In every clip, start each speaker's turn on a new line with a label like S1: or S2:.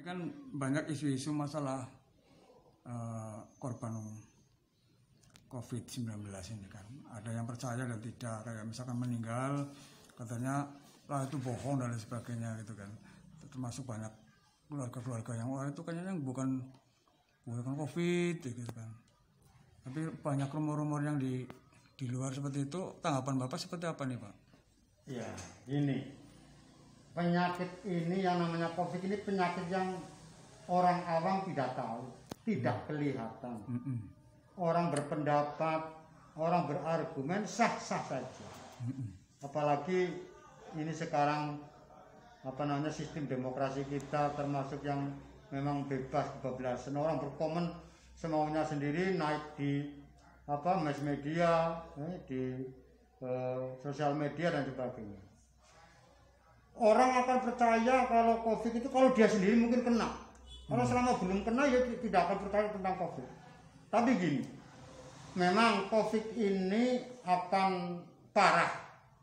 S1: kan banyak isu-isu masalah korban COVID-19 ini kan. Ada yang percaya dan tidak, kayak misalkan meninggal katanya lah itu bohong dan lain sebagainya gitu kan. Termasuk banyak keluarga-keluarga yang wah itu kayaknya bukan COVID gitu kan. Tapi banyak rumor-rumor yang di luar seperti itu. Tanggapan Bapak seperti apa nih Pak?
S2: Ya, ini penyakit ini yang namanya COVID ini penyakit yang orang awam tidak tahu, tidak kelihatan. Orang berpendapat, orang berargumen sah-sah saja. Apalagi ini sekarang sistem demokrasi kita termasuk yang memang bebas kebablasan, orang berkomen semaunya sendiri, naik di mass media, di sosial media dan sebagainya. Orang akan percaya kalau COVID itu kalau dia sendiri mungkin kena. Kalau selama belum kena ya tidak akan percaya tentang COVID. Tapi gini, memang COVID ini akan parah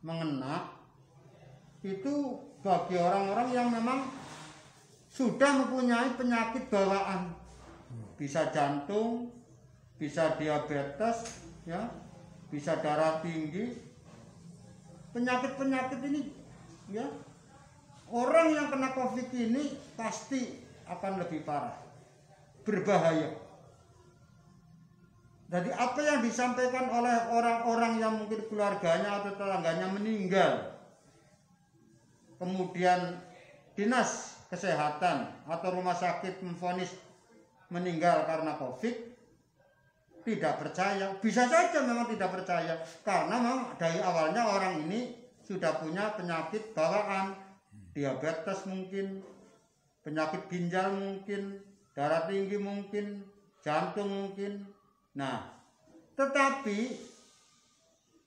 S2: mengena itu bagi orang-orang yang memang sudah mempunyai penyakit bawaan. Bisa jantung, bisa diabetes, ya, bisa darah tinggi. Penyakit-penyakit ini, ya, orang yang kena COVID ini pasti akan lebih parah, berbahaya. Jadi apa yang disampaikan oleh orang-orang yang mungkin keluarganya atau tetangganya meninggal, kemudian dinas kesehatan atau rumah sakit memvonis meninggal karena COVID, tidak percaya. Bisa saja memang tidak percaya karena memang dari awalnya orang ini sudah punya penyakit bawaan, diabetes mungkin, penyakit ginjal mungkin, darah tinggi mungkin, jantung mungkin. Nah, tetapi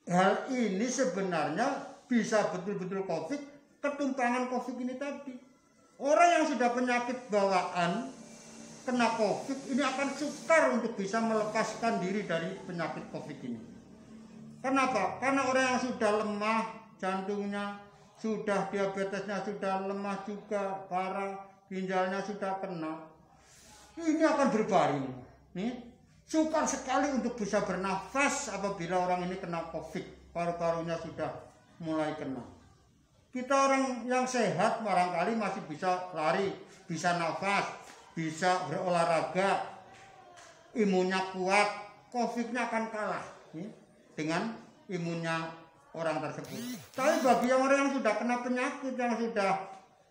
S2: hal ini sebenarnya bisa betul-betul COVID, ketumpangan COVID ini tadi. Orang yang sudah penyakit bawaan kena COVID ini akan sukar untuk bisa melepaskan diri dari penyakit COVID ini. Kenapa? Karena orang yang sudah lemah jantungnya, sudah diabetesnya sudah lemah juga, parah, ginjalnya sudah kena, ini akan berbaring. Sukar sekali untuk bisa bernafas apabila orang ini kena COVID, paru-parunya sudah mulai kena. Kita orang yang sehat barangkali masih bisa lari, bisa nafas, bisa berolahraga, imunnya kuat, COVID-nya akan kalah dengan imunnya orang tersebut. Tapi bagi orang yang sudah kena penyakit, yang sudah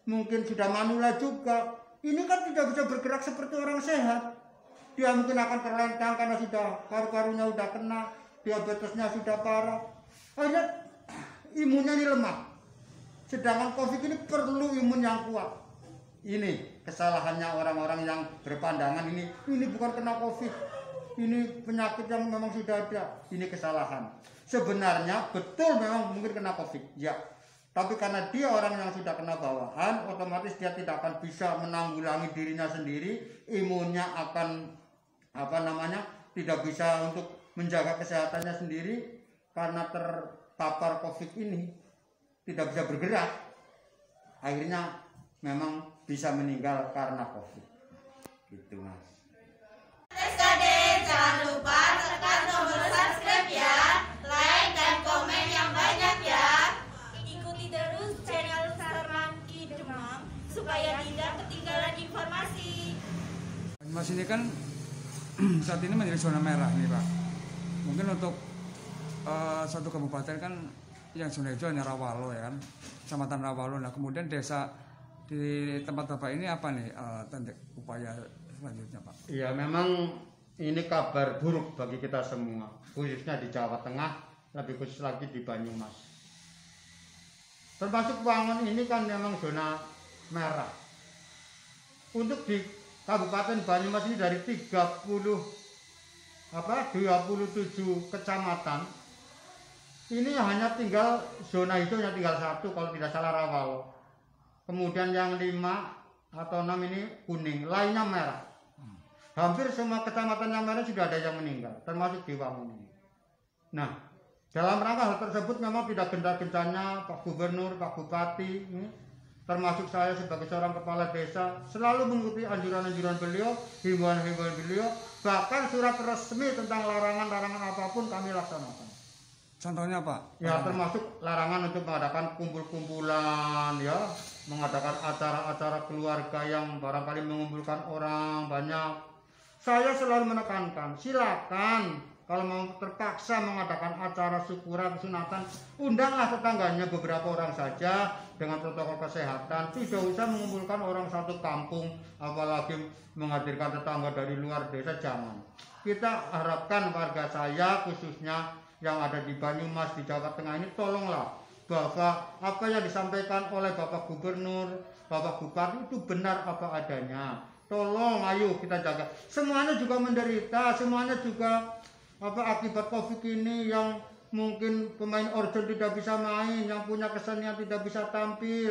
S2: mungkin sudah manula juga, ini kan tidak bisa bergerak seperti orang sehat. Dia mungkin akan terlentang karena sudah paru-parunya sudah kena, diabetesnya sudah parah. Akhirnya imunnya ini lemah. Sedangkan COVID ini perlu imun yang kuat. Ini kesalahannya orang-orang yang berpandangan ini bukan kena COVID, ini penyakit yang memang sudah ada. Ini kesalahan. Sebenarnya betul memang mungkin kena COVID, ya. Tapi karena dia orang yang sudah kena bawaan, otomatis dia tidak akan bisa menanggulangi dirinya sendiri, imunnya akan tidak bisa untuk menjaga kesehatannya sendiri karena terpapar COVID ini, tidak bisa bergerak. Akhirnya memang bisa meninggal karena COVID. Gitu Mas.
S3: SKD jangan lupa tekan tombol subscribe ya, like dan komen yang banyak ya. Ikuti terus channel Sarmangki Demam supaya tidak ketinggalan informasi.
S1: Mas ini kan saat ini menjadi zona merah nih Pak. Mungkin untuk satu kabupaten kan yang zona hijau hanya Rawalo ya kan, Kecamatan Rawalo. Nah kemudian desa di tempat Bapak ini apa nih upaya selanjutnya Pak?
S2: Iya memang ini kabar buruk bagi kita semua, khususnya di Jawa Tengah, lebih khusus lagi di Banyumas. Termasuk Wangun ini kan memang zona merah. Untuk di Kabupaten Banyumas ini dari 27 kecamatan, ini hanya tinggal zona hijaunya tinggal satu kalau tidak salah Rawalo. Kemudian yang 5 atau 6 ini kuning, lainnya merah. Hampir semua kecamatan yang merah sudah ada yang meninggal, termasuk di Wangun ini. Nah, dalam rangka hal tersebut memang tidak gencar-gencarnya Pak Gubernur, Pak Bupati termasuk saya sebagai seorang kepala desa selalu mengikuti anjuran-anjuran beliau, himbauan-himbauan beliau, bahkan surat resmi tentang larangan-larangan apapun kami laksanakan.
S1: Contohnya Pak?
S2: Ya termasuk larangan untuk mengadakan kumpul-kumpulan, ya, mengadakan acara-acara keluarga yang barangkali mengumpulkan orang banyak. Saya selalu menekankan, silakan kalau mau terpaksa mengadakan acara syukuran, sunatan, undanglah tetangganya beberapa orang saja dengan protokol kesehatan. Tidak usah mengumpulkan orang satu kampung, apalagi menghadirkan tetangga dari luar desa, jangan. Kita harapkan warga saya khususnya yang ada di Banyumas, di Jawa Tengah ini, tolonglah bahwa apa yang disampaikan oleh Bapak Gubernur, Bapak Bupati itu benar apa adanya. Tolong, ayo kita jaga. Semuanya juga menderita, semuanya juga akibat COVID ini, yang mungkin pemain organ tidak bisa main, yang punya kesenian tidak bisa tampil.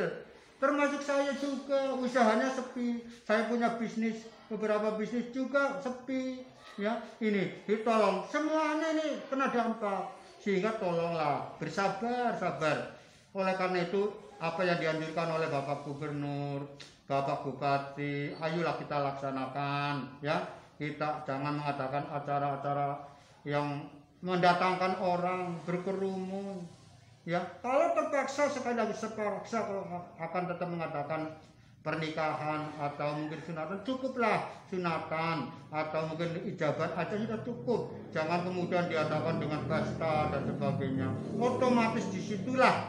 S2: Termasuk saya juga, usahanya sepi. Saya punya bisnis, beberapa bisnis juga sepi. Ya, ini ditolong. Semuanya ini kena dampak. Sehingga tolonglah bersabar. Oleh karena itu, apa yang dianjurkan oleh Bapak Gubernur, Bapak Bupati, ayolah kita laksanakan, ya. Kita jangan mengadakan acara-acara yang mendatangkan orang berkerumun, ya. Kalau terpaksa, sekali lagi terpaksa kalau akan tetap mengadakan pernikahan atau mungkin sunatan, cukuplah sunatan atau mungkin ijabat aja sudah cukup. Jangan kemudian diadakan dengan pesta dan sebagainya. Otomatis disitulah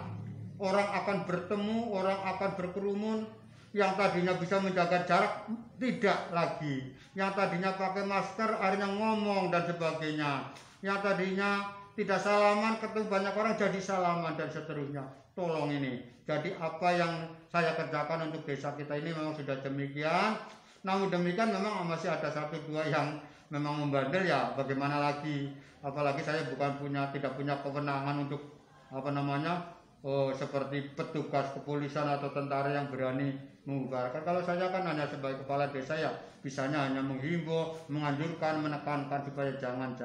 S2: orang akan bertemu, orang akan berkerumun. Yang tadinya bisa menjaga jarak tidak lagi, yang tadinya pakai masker akhirnya ngomong dan sebagainya, yang tadinya tidak salaman ketemu banyak orang jadi salaman dan seterusnya. Tolong ini, jadi apa yang saya kerjakan untuk desa kita ini memang sudah demikian. Namun demikian memang masih ada satu dua yang memang membandel, ya bagaimana lagi. Apalagi saya tidak punya kewenangan untuk seperti petugas kepolisian atau tentara yang berani mengubarkan. Kalau saya kan hanya sebagai kepala desa, ya bisanya hanya menghimbau, menganjurkan, menekankan supaya jangan.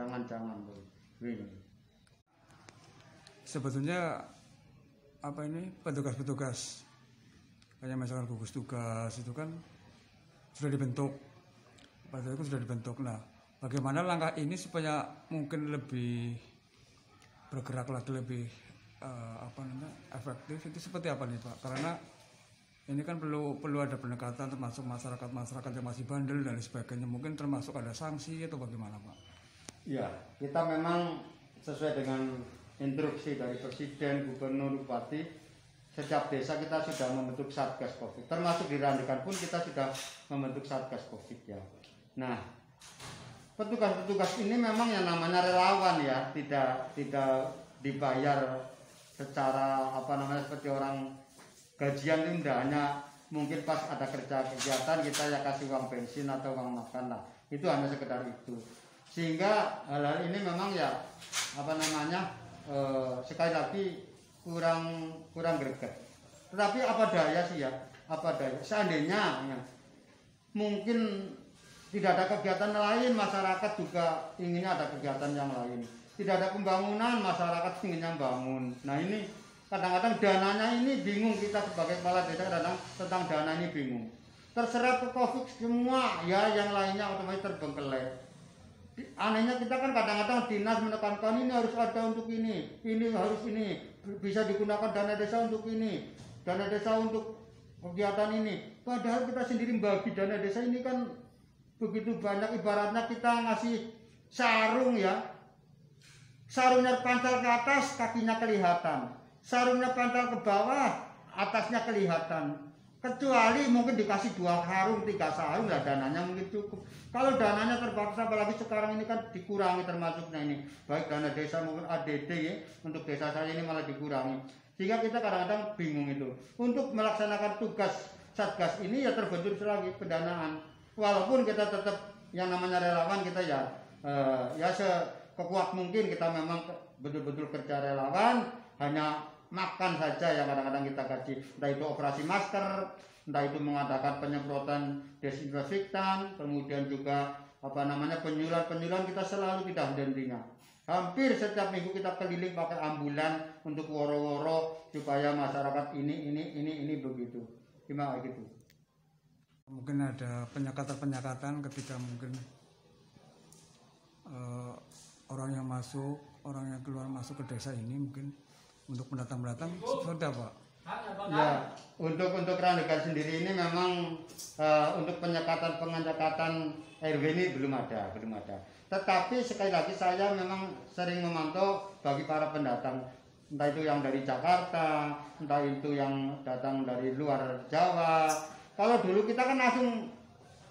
S1: Sebetulnya petugas kayak misalkan gugus tugas itu kan sudah dibentuk, pada itu sudah dibentuk. Nah, bagaimana langkah ini supaya mungkin lebih bergerak lagi, lebih efektif, itu seperti apa nih Pak? Karena ini kan perlu ada pendekatan termasuk masyarakat yang masih bandel dan sebagainya, mungkin termasuk ada sanksi atau bagaimana Pak?
S2: Ya, kita memang sesuai dengan instruksi dari Presiden, Gubernur, Bupati, setiap desa kita sudah membentuk Satgas Covid. Termasuk di Randekan pun kita sudah membentuk Satgas Covid, ya. Nah, petugas-petugas ini memang yang namanya relawan, ya, tidak dibayar secara seperti orang gajian itu. Tidak hanya mungkin pas ada kegiatan kita ya kasih uang bensin atau uang makan lah, itu hanya sekedar itu. Sehingga hal-hal ini memang ya sekali lagi kurang greget. Tetapi apa daya sih, ya, seandainya ya, mungkin tidak ada kegiatan lain, masyarakat juga inginnya ada kegiatan yang lain. Tidak ada pembangunan, masyarakat inginnya bangun. Nah ini kadang-kadang dananya ini bingung, kita sebagai kepala desa kadang tentang dana ini bingung. Terserap ke COVID semua, ya yang lainnya otomatis terbengkelai. Anehnya kita kan kadang-kadang dinas menekankan ini harus ada untuk ini harus ini, bisa digunakan dana desa untuk ini, dana desa untuk kegiatan ini. Padahal kita sendiri bagi dana desa ini kan begitu banyak, ibaratnya kita ngasih sarung, ya. Sarungnya pantal ke atas, kakinya kelihatan. Sarungnya pantal ke bawah, atasnya kelihatan. Kecuali mungkin dikasih 2 sarung, 3 sarung, lah dananya mungkin cukup. Kalau dananya terbatas, apalagi sekarang ini kan dikurangi termasuknya ini. Baik dana desa maupun ADD, ya, untuk desa saya ini malah dikurangi. Sehingga kita kadang-kadang bingung itu. Untuk melaksanakan tugas Satgas ini ya terbentur lagi pendanaan. Walaupun kita tetap yang namanya relawan, kita ya sekuat mungkin kita memang betul-betul kerja relawan, hanya makan saja yang kadang-kadang kita gaji, entah itu operasi masker, entah itu mengadakan penyemprotan desinfektan, kemudian juga penyuluhan kita selalu tidak henti-hentinya. Hampir setiap minggu kita keliling pakai ambulan untuk woro-woro supaya masyarakat ini begitu. gimana gitu.
S1: Mungkin ada penyekatan ketika mungkin orang yang masuk, orang yang keluar masuk ke desa ini mungkin untuk pendatang seperti apa?
S2: Ya, untuk Randegan sendiri ini memang untuk penyekatan RW ini belum ada. Tetapi sekali lagi saya memang sering memantau bagi para pendatang, entah itu yang dari Jakarta, entah itu yang datang dari luar Jawa. Kalau dulu kita kan langsung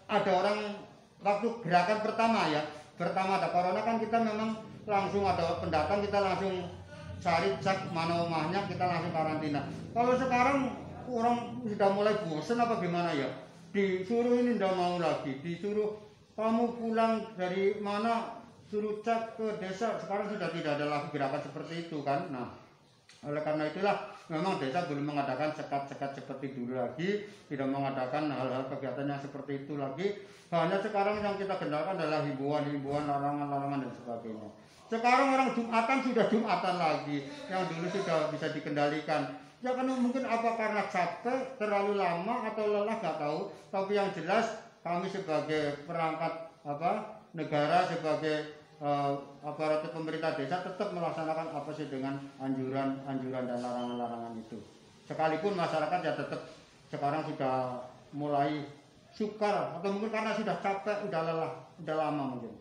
S2: ada orang waktu gerakan pertama ada corona kan kita memang langsung ada pendatang, kita langsung cari cek mana rumahnya, kita langsung karantina. Kalau sekarang orang sudah mulai bosan apa gimana ya, disuruh ini tidak mau lagi, disuruh kamu pulang dari mana, suruh cek ke desa. Sekarang sudah tidak ada lagi gerakan seperti itu kan. Nah, oleh karena itulah memang desa belum mengadakan sekat-sekat seperti dulu lagi, tidak mengadakan hal-hal kegiatan yang seperti itu lagi. Hanya sekarang yang kita kendalikan adalah himbauan, larangan-larangan dan sebagainya. Sekarang orang Jumatan sudah Jumatan lagi, yang dulu sudah bisa dikendalikan. Ya kan mungkin apa karena capek, terlalu lama atau lelah nggak tahu. Tapi yang jelas kami sebagai perangkat negara, sebagai aparatur pemerintah desa tetap melaksanakan apa sih dengan anjuran dan larangan-larangan itu. Sekalipun masyarakat ya tetap sekarang sudah mulai sukar atau mungkin karena sudah capek, udah lelah, udah lama mungkin.